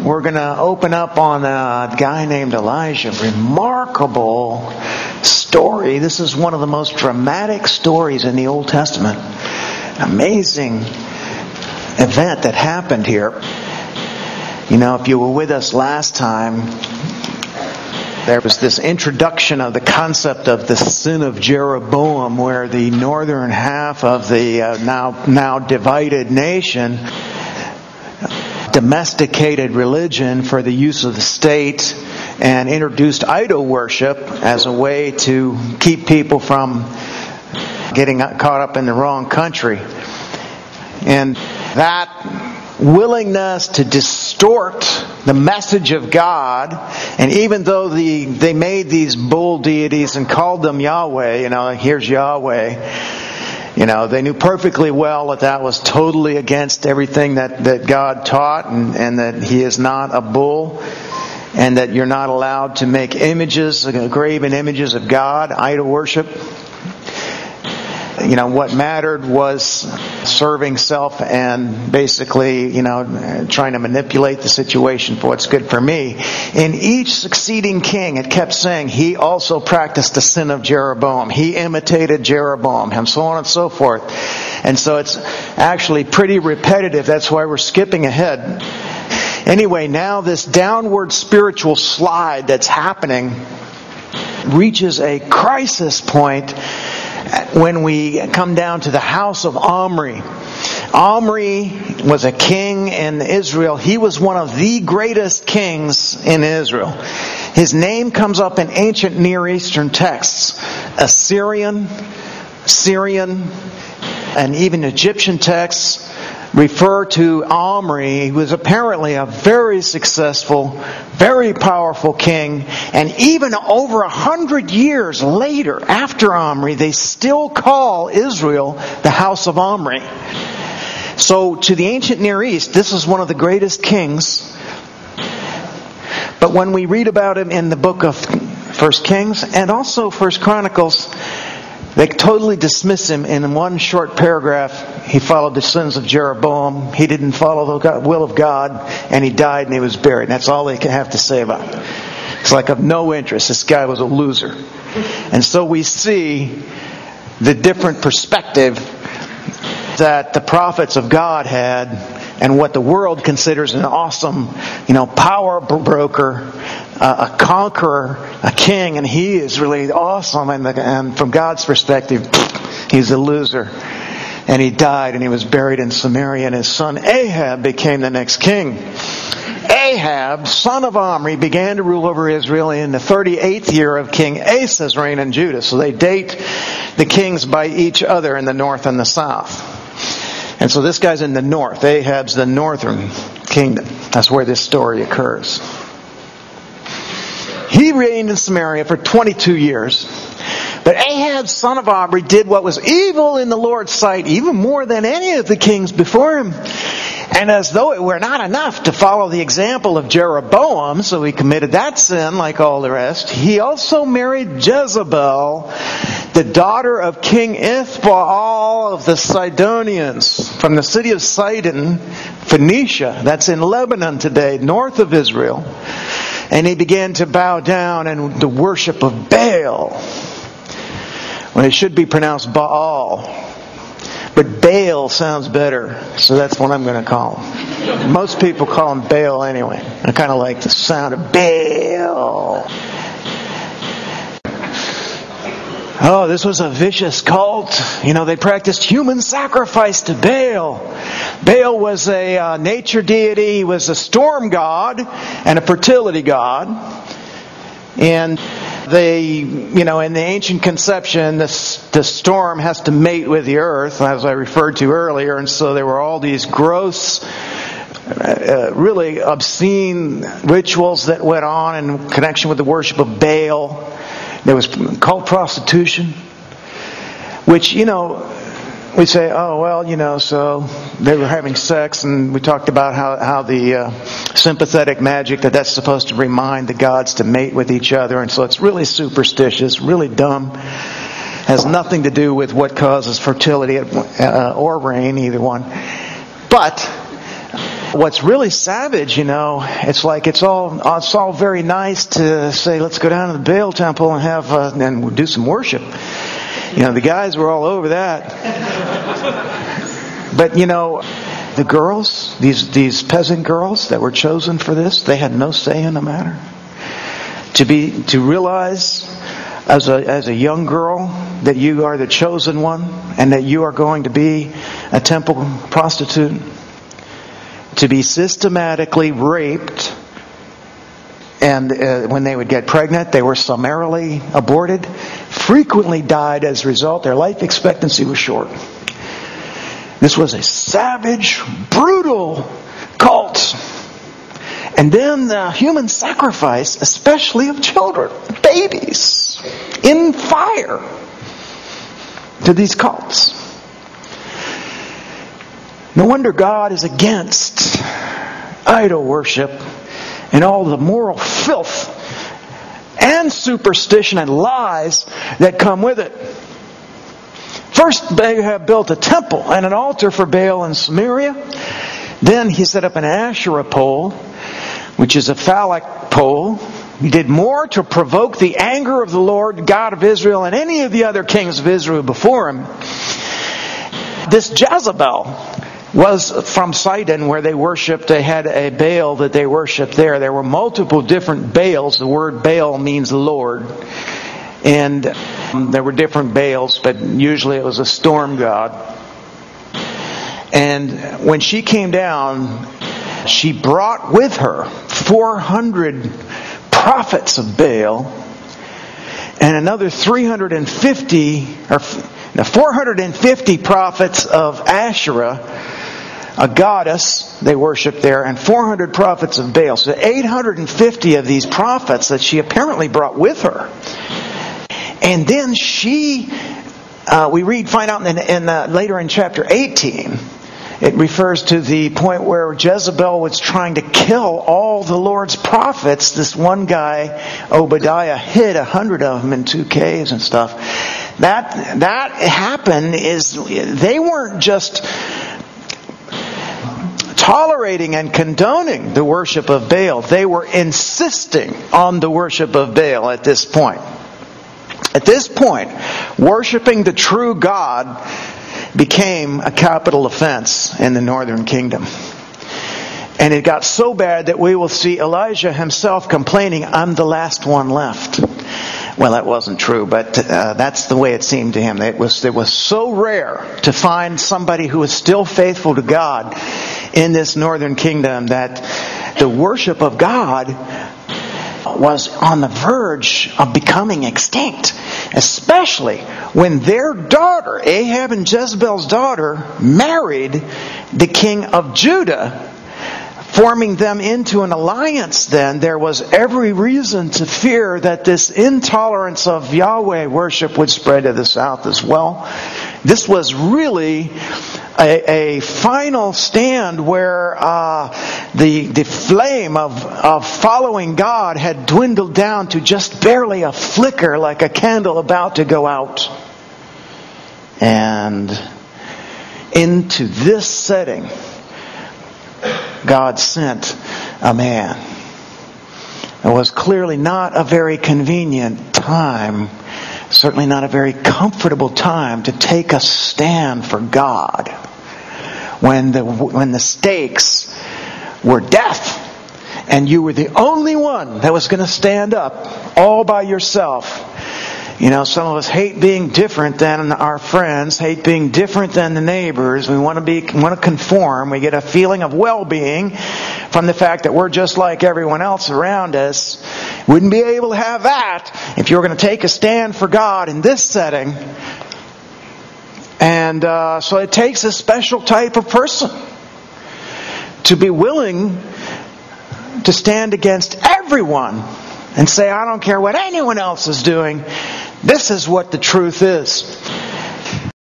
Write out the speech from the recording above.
we're going to open up on a guy named Elijah. Remarkable story. This is one of the most dramatic stories in the Old Testament. Amazing event that happened here. You know, if you were with us last time, there was this introduction of the concept of the sin of Jeroboam, where the northern half of the now divided nation domesticated religion for the use of the state and introduced idol worship as a way to keep people from getting caught up in the wrong country. And that willingness to distort the message of God, and even though they made these bull deities and called them Yahweh, here's Yahweh, they knew perfectly well that was totally against everything that God taught, and that He is not a bull, and that you're not allowed to make images, graven images of God, idol worship. What mattered was serving self and basically, trying to manipulate the situation for what's good for me. In each succeeding king, it kept saying he also practiced the sin of Jeroboam. He imitated Jeroboam, and so on and so forth. And so it's actually pretty repetitive. That's why we're skipping ahead. Anyway, now this downward spiritual slide that's happening reaches a crisis point when we come down to the house of Omri. Omri was a king in Israel. He was one of the greatest kings in Israel. His name comes up in ancient Near Eastern texts. Assyrian, Syrian, and even Egyptian texts refer to Omri. He was apparently a very successful, very powerful king. And even over 100 years later, after Omri, they still call Israel the house of Omri. So to the ancient Near East, this is one of the greatest kings. But when we read about him in the book of 1 Kings and also 1 Chronicles, they totally dismiss him in one short paragraph. He followed the sins of Jeroboam. He didn't follow the will of God, and he died and he was buried. And that's all they can have to say about it. It's like of no interest. This guy was a loser. And so we see the different perspective that the prophets of God had, and what the world considers an awesome, power broker, a conqueror, a king, and he is really awesome. And from God's perspective, he's a loser. And he died, and he was buried in Samaria, and his son Ahab became the next king. Ahab, son of Omri, began to rule over Israel in the 38th year of King Asa's reign in Judah. So they date the kings by each other in the north and the south. And so this guy's in the north. Ahab's the northern kingdom. That's where this story occurs. He reigned in Samaria for 22 years. But Ahab, son of Omri, did what was evil in the Lord's sight, even more than any of the kings before him. And as though it were not enough to follow the example of Jeroboam, so he committed that sin like all the rest, he also married Jezebel, the daughter of King Ithbaal of the Sidonians, from the city of Sidon, Phoenicia, that's in Lebanon today, north of Israel. And he began to bow down and the worship of Baal, when it should be pronounced Baal. But Baal sounds better, so that's what I'm going to call him. Most people call him Baal anyway. I kind of like the sound of Baal. Oh, this was a vicious cult. They practiced human sacrifice to Baal. Baal was a nature deity. He was a storm god and a fertility god. And they, in the ancient conception, the storm has to mate with the earth, as I referred to earlier. And so there were all these gross, really obscene rituals that went on in connection with the worship of Baal. There was cult prostitution, which, we say, oh, well, so they were having sex, and we talked about how the sympathetic magic, that's supposed to remind the gods to mate with each other, and so it's really superstitious, really dumb. Has nothing to do with what causes fertility or rain, either one. But what's really savage, it's like it's all very nice to say, let's go down to the Baal temple and have and do some worship. The guys were all over that. But the girls, these peasant girls that were chosen for this, they had no say in the matter. To realize as a young girl that you are the chosen one and that you are going to be a temple prostitute, to be systematically raped, and when they would get pregnant, they were summarily aborted, frequently died as a result. Their life expectancy was short. This was a savage, brutal cult. And then the human sacrifice, especially of children, babies, in fire to these cults. No wonder God is against idol worship and all the moral filth and superstition and lies that come with it. First, they have built a temple and an altar for Baal in Samaria. Then he set up an Asherah pole, which is a phallic pole. He did more to provoke the anger of the Lord God of Israel than any of the other kings of Israel before him. This Jezebel was from Sidon, where they worshipped. They had a Baal that they worshipped there. There were multiple different Baals. The word Baal means Lord. And there were different Baals, but usually it was a storm god. And when she came down, she brought with her 400 prophets of Baal and another 450 prophets of Asherah, a goddess they worshipped there, and 400 prophets of Baal. So 850 of these prophets that she apparently brought with her. And then find out later in chapter 18, it refers to the point where Jezebel was trying to kill all the Lord's prophets. This one guy, Obadiah, hid 100 of them in 2 caves and stuff. That happened they weren't just tolerating and condoning the worship of Baal. They were insisting on the worship of Baal at this point. At this point, worshiping the true God became a capital offense in the northern kingdom. And it got so bad that we will see Elijah himself complaining, I'm the last one left. Well, that wasn't true, but that's the way it seemed to him. It was so rare to find somebody who was still faithful to God in this northern kingdom that the worship of God was on the verge of becoming extinct. Especially when their daughter, Ahab and Jezebel's daughter, married the king of Judah, forming them into an alliance. Then there was every reason to fear that this intolerance of Yahweh worship would spread to the south as well. This was really a final stand where the flame of following God had dwindled down to just barely a flicker, like a candle about to go out. And into this setting, God sent a man. It was clearly not a very convenient time, certainly not a very comfortable time to take a stand for God when the stakes were death and you were the only one that was going to stand up all by yourself. Some of us hate being different than our friends, hate being different than the neighbors. We want to conform. We get a feeling of well-being from the fact that we're just like everyone else around us. Wouldn't be able to have that if you were going to take a stand for God in this setting. And so it takes a special type of person to be willing to stand against everyone and say, I don't care what anyone else is doing. This is what the truth is.